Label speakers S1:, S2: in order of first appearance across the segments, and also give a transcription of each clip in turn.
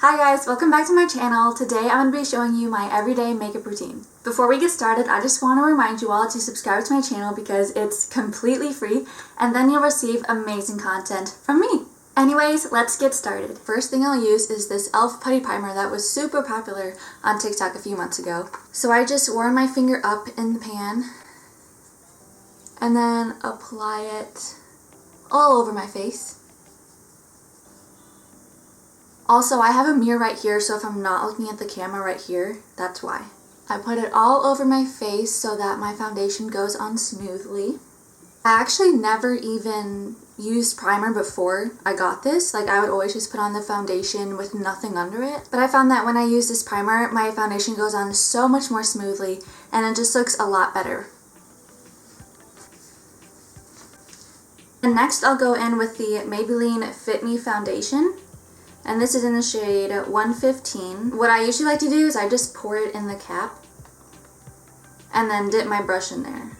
S1: Hi guys, welcome back to my channel. Today I'm going to be showing you my everyday makeup routine. Before we get started, I just want to remind you all to subscribe to my channel because it's completely free and then you'll receive amazing content from me. Anyways, let's get started. First thing I'll use is this e.l.f. Putty Primer that was super popular on TikTok a few months ago. So I just warm my finger up in the pan and then apply it all over my face. Also, I have a mirror right here, so if I'm not looking at the camera right here, that's why. I put it all over my face so that my foundation goes on smoothly. I actually never even used primer before I got this. Like, I would always just put on the foundation with nothing under it. But I found that when I use this primer, my foundation goes on so much more smoothly and it just looks a lot better. And next I'll go in with the Maybelline Fit Me Foundation. And this is in the shade 115. What I usually like to do is I just pour it in the cap and then dip my brush in there.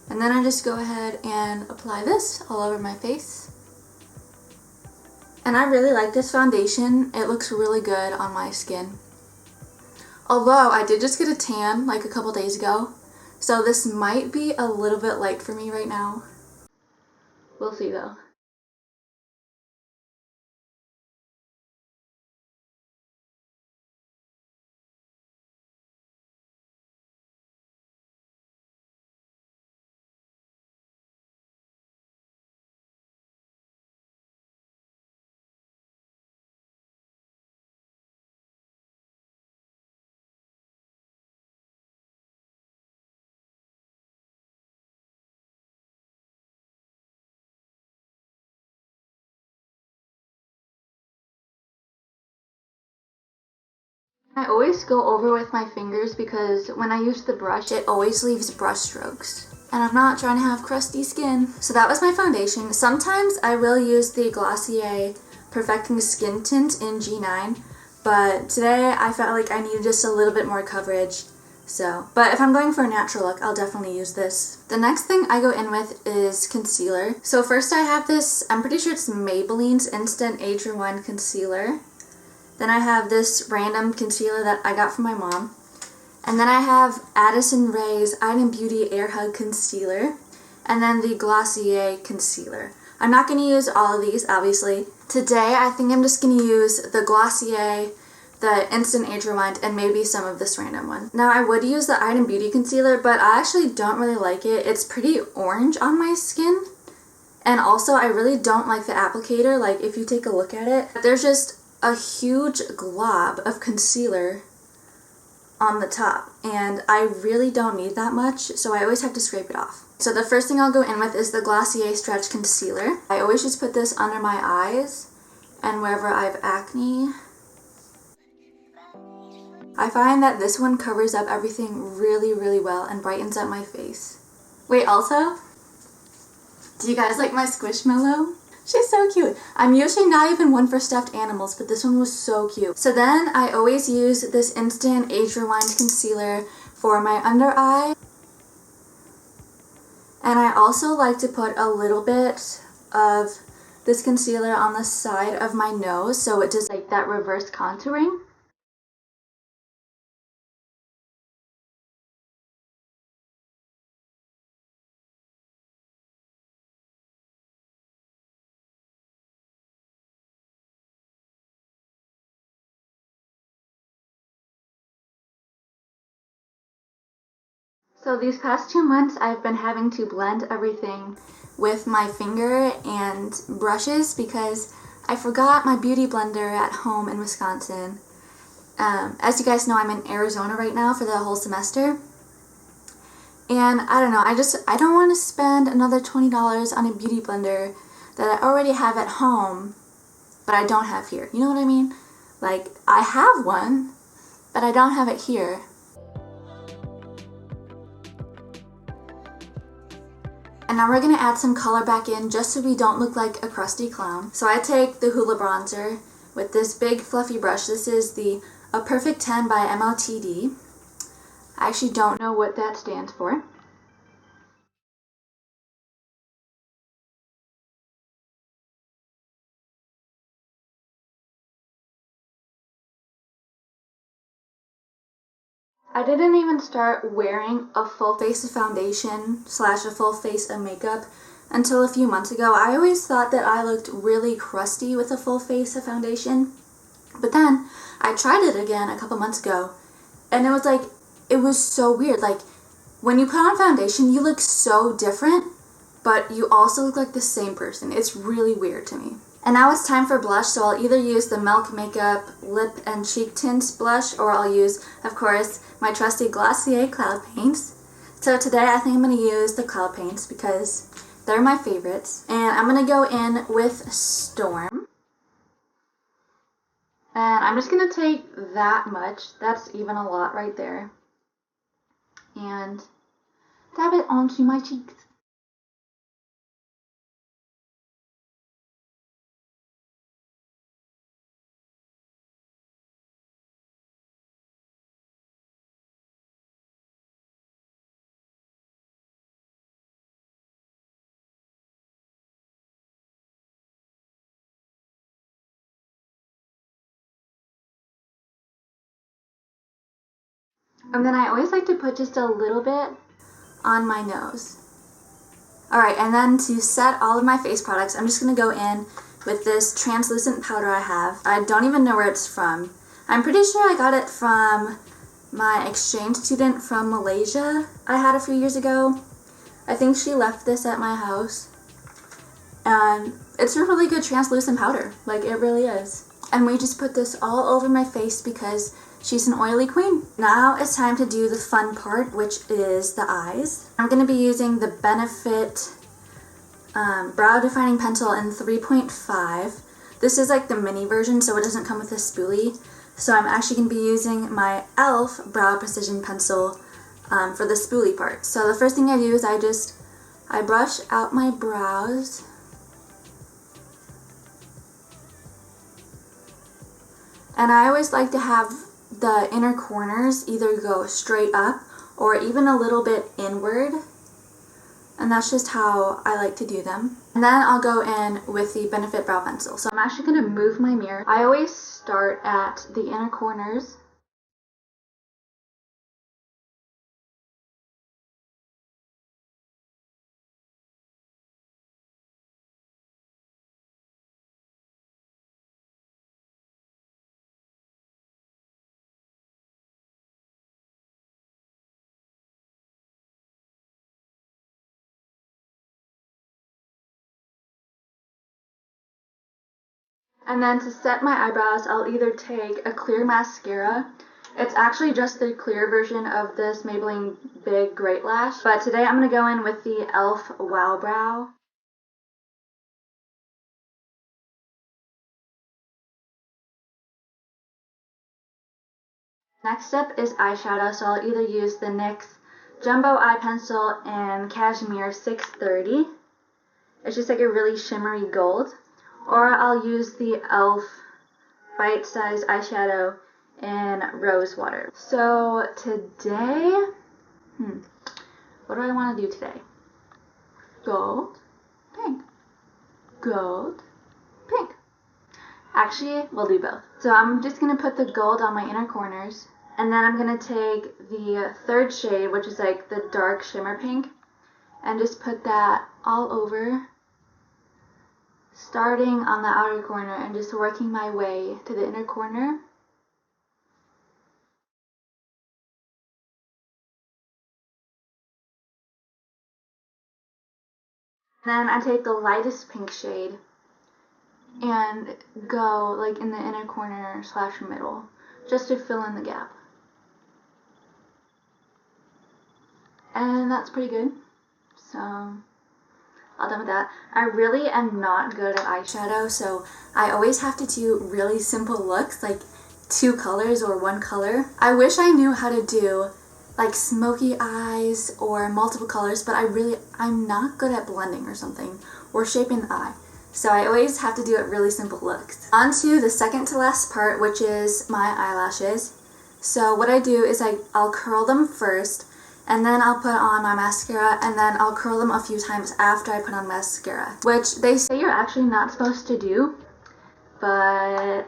S1: And then I just go ahead and apply this all over my face. And I really like this foundation. It looks really good on my skin. Although I did just get a tan like a couple days ago, so this might be a little bit light for me right now. We'll see though. I always go over with my fingers because when I use the brush, it always leaves brush strokes. And I'm not trying to have crusty skin. So that was my foundation. Sometimes I will use the Glossier Perfecting Skin Tint in G9, but today I felt like I needed just a little bit more coverage. But if I'm going for a natural look, I'll definitely use this. The next thing I go in with is concealer. So first I have this, I'm pretty sure it's Maybelline's Instant Age Rewind Concealer. Then I have this random concealer that I got from my mom. And then I have Addison Rae's Eye & Beauty Air Hug Concealer. And then the Glossier Concealer. I'm not going to use all of these, obviously. Today, I think I'm just going to use the Glossier, the Instant Age Rewind, and maybe some of this random one. Now, I would use the Eye & Beauty Concealer, but I actually don't really like it. It's pretty orange on my skin. And also, I really don't like the applicator. Like, if you take a look at it, there's just a huge glob of concealer on the top, and I really don't need that much, so I always have to scrape it off. So the first thing I'll go in with is the Glossier Stretch Concealer. I always just put this under my eyes and wherever I have acne. I find that this one covers up everything really, really well and brightens up my face. Wait, also, do you guys like my Squishmallow? She's so cute. I'm usually not even one for stuffed animals, but this one was so cute. So then I always use this Instant Age Rewind Concealer for my under eye. And I also like to put a little bit of this concealer on the side of my nose so it does like that reverse contouring. So these past 2 months I've been having to blend everything with my finger and brushes because I forgot my beauty blender at home in Wisconsin. As you guys know, I'm in Arizona right now for the whole semester. And I don't know, I don't want to spend another $20 on a beauty blender that I already have at home, but I don't have here. You know what I mean? Like, I have one, but I don't have it here. And now we're going to add some color back in just so we don't look like a crusty clown. So I take the Hoola bronzer with this big fluffy brush. This is the A Perfect 10 by MLTD. I actually don't know what that stands for. I didn't even start wearing a full face of foundation slash a full face of makeup until a few months ago. I always thought that I looked really crusty with a full face of foundation, but then I tried it again a couple months ago, and it was like, it was so weird. Like, when you put on foundation, you look so different, but you also look like the same person. It's really weird to me. And now it's time for blush, so I'll either use the Milk Makeup Lip and Cheek Tint blush, or I'll use, of course, my trusty Glossier Cloud Paints. So today I think I'm going to use the Cloud Paints because they're my favorites. And I'm going to go in with Storm. And I'm just going to take that much, that's even a lot right there, and dab it onto my cheeks. And then I always like to put just a little bit on my nose. Alright, and then to set all of my face products, I'm just going to go in with this translucent powder I have. I don't even know where it's from. I'm pretty sure I got it from my exchange student from Malaysia I had a few years ago. I think she left this at my house. And it's a really good translucent powder. Like, it really is. And we just put this all over my face because she's an oily queen. Now it's time to do the fun part, which is the eyes. I'm going to be using the Benefit Brow Defining Pencil in 3.5. This is like the mini version, so it doesn't come with a spoolie. So I'm actually going to be using my e.l.f. Brow Precision Pencil for the spoolie part. So the first thing I do is I brush out my brows. And I always like to have the inner corners either go straight up or even a little bit inward. And that's just how I like to do them. And then I'll go in with the Benefit Brow Pencil. So I'm actually going to move my mirror. I always start at the inner corners. And then to set my eyebrows, I'll either take a clear mascara. It's actually just the clear version of this Maybelline Big Great Lash. But today I'm going to go in with the e.l.f. Wow Brow. Next up is eyeshadow, so I'll either use the NYX Jumbo Eye Pencil in Cashmere 630. It's just like a really shimmery gold. Or I'll use the e.l.f. Bite Size Eyeshadow in Rose Water. So today, what do I want to do today? Gold, pink. Gold, pink. Actually, we'll do both. So I'm just going to put the gold on my inner corners. And then I'm going to take the third shade, which is like the dark shimmer pink, and just put that all over, starting on the outer corner and just working my way to the inner corner. Then I take the lightest pink shade and go like in the inner corner slash middle, just to fill in the gap. And that's pretty good. So all done with that. I really am not good at eyeshadow, so I always have to do really simple looks, like 2 colors or 1 color. I wish I knew how to do like smoky eyes or multiple colors, but I'm not good at blending or something, or shaping the eye. So I always have to do it really simple looks. On to the second to last part, which is my eyelashes. So what I do is I'll curl them first, and then I'll put on my mascara, and then I'll curl them a few times after I put on mascara, which they say you're actually not supposed to do, but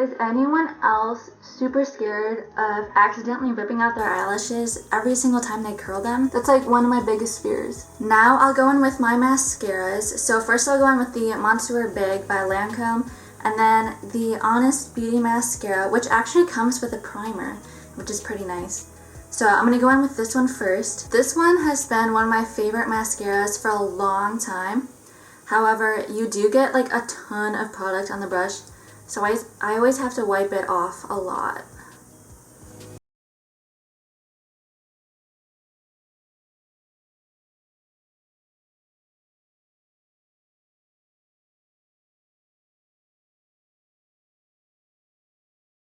S1: Is anyone else super scared of accidentally ripping out their eyelashes every single time they curl them? That's like one of my biggest fears. Now I'll go in with my mascaras. So first I'll go in with the Monster Big by Lancome, and then the Honest Beauty mascara, which actually comes with a primer, which is pretty nice. So I'm gonna go in with this one first. This one has been one of my favorite mascaras for a long time. However, you do get like a ton of product on the brush, so I always have to wipe it off a lot.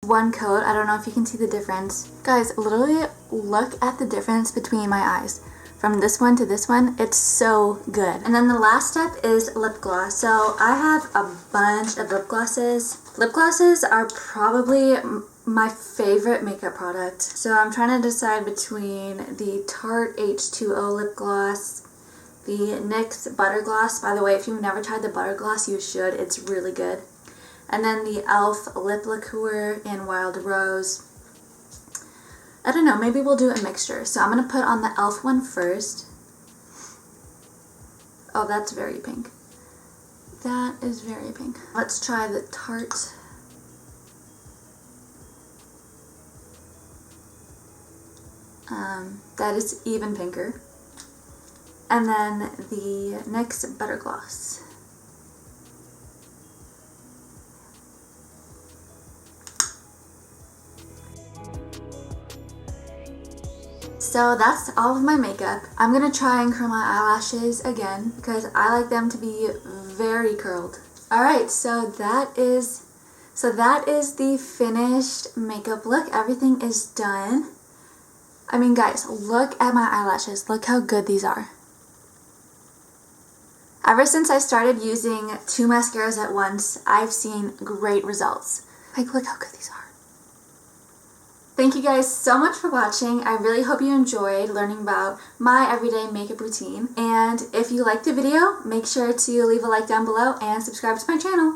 S1: One coat, I don't know if you can see the difference. Guys, literally look at the difference between my eyes. From this one to this one, it's so good. And then the last step is lip gloss. So I have a bunch of lip glosses. Lip glosses are probably my favorite makeup product. So I'm trying to decide between the Tarte H2O lip gloss, the NYX Butter Gloss. By the way, if you've never tried the Butter Gloss, you should. It's really good. And then the e.l.f. Lip Liqueur in Wild Rose. I don't know, maybe we'll do a mixture. So I'm going to put on the e.l.f. one first. Oh, that's very pink. That is very pink. Let's try the Tarte. That is even pinker. And then the NYX Butter Gloss. So that's all of my makeup. I'm gonna try and curl my eyelashes again because I like them to be very curled. Alright, so that is the finished makeup look. Everything is done. I mean, guys, look at my eyelashes. Look how good these are. Ever since I started using 2 mascaras at once, I've seen great results. Like, look how good these are. Thank you guys so much for watching. I really hope you enjoyed learning about my everyday makeup routine. And if you liked the video, make sure to leave a like down below and subscribe to my channel.